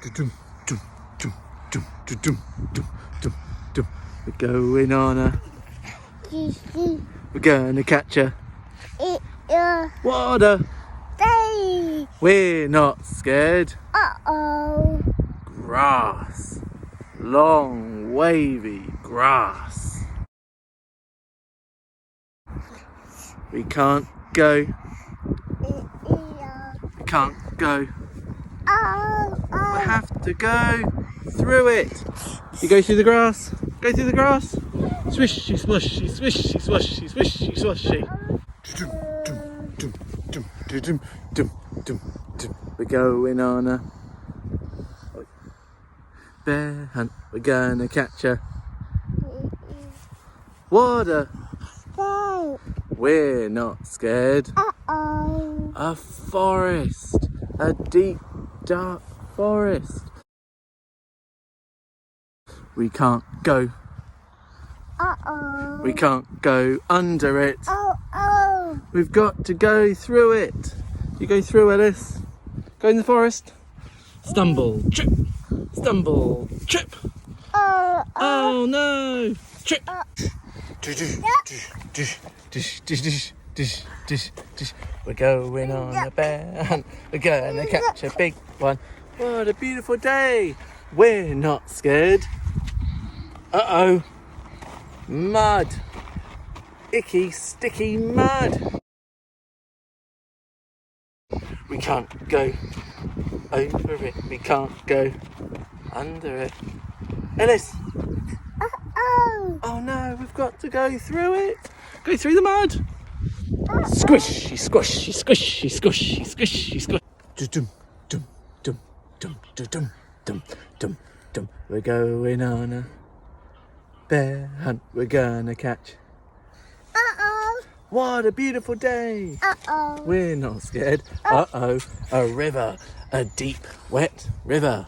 We're going on a. We're gonna catch a. Water. We're not scared. Grass. Long, wavy grass. We can't go. We can't go. We have to go through it. You go through the grass. Go through the grass. Swishy, swishy, swishy, swishy, swishy, swishy. We're going on a bear hunt. We're gonna catch a water. We're not scared. A forest. A deep, dark forest. We can't go. We can't go under it. We've got to go through it. You go through, Ellis. Go in the forest. Stumble, trip. Stumble, trip. Oh no! Trip. We're going on a bear hunt. We're gonna catch a big one. What a beautiful day. We're not scared. Uh-oh. Mud. Icky, sticky mud. We can't go over it. We can't go under it. Ellis. Oh no, we've got to go through it. Go through the mud. Squishy, squishy, squishy, squishy, squishy, squishy. Dum dum dum dum dum dum dum dum. We're going on a bear hunt. We're gonna catch. What a beautiful day. We're not scared. Uh-oh. A river. A deep, wet river.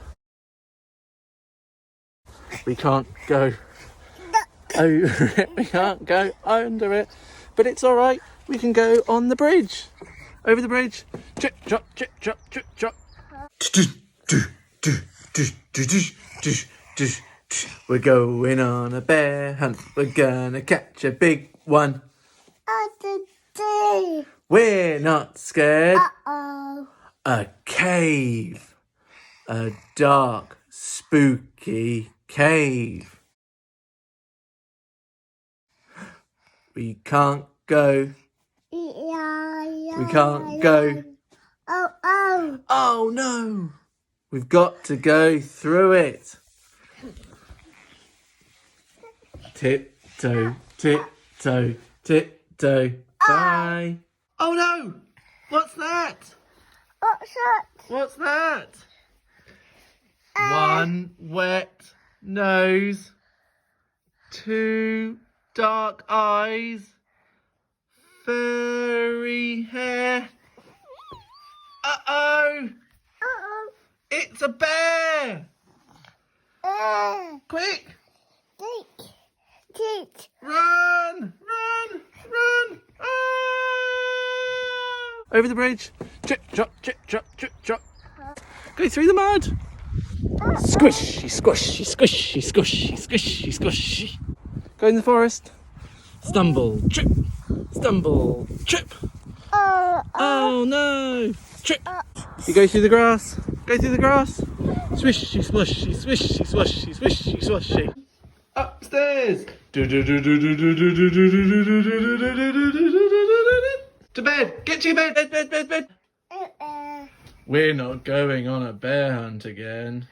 We can't go over it. We can't go under it. But it's all right. We can go on the bridge. Over the bridge. Chip, chop, chip, chop, chip, chop. We're going on a bear hunt. We're gonna catch a big one. We're not scared. A cave. A dark, spooky cave. We can't go. We can't go. Oh no! We've got to go through it. Tiptoe, tiptoe, tiptoe. Bye. Oh no! What's that? What's that? One wet nose, two dark eyes, furry hair. Uh-oh! It's a bear! Quick! Run! Run! Run! Ah! Over the bridge. Chip, chop, chip, chop, chip, chop. Go through the mud. Squishy, squishy, squishy, squishy, squishy, squishy. Go in the forest. Stumble, trip. Stumble, trip. Oh no! Trip. You go through the grass. Go through the grass. Swishy, swishy, swishy, swishy, swishy, swishy. Upstairs. To bed. Get to your bed. Bed, bed, bed, bed. We're not going on a bear hunt again.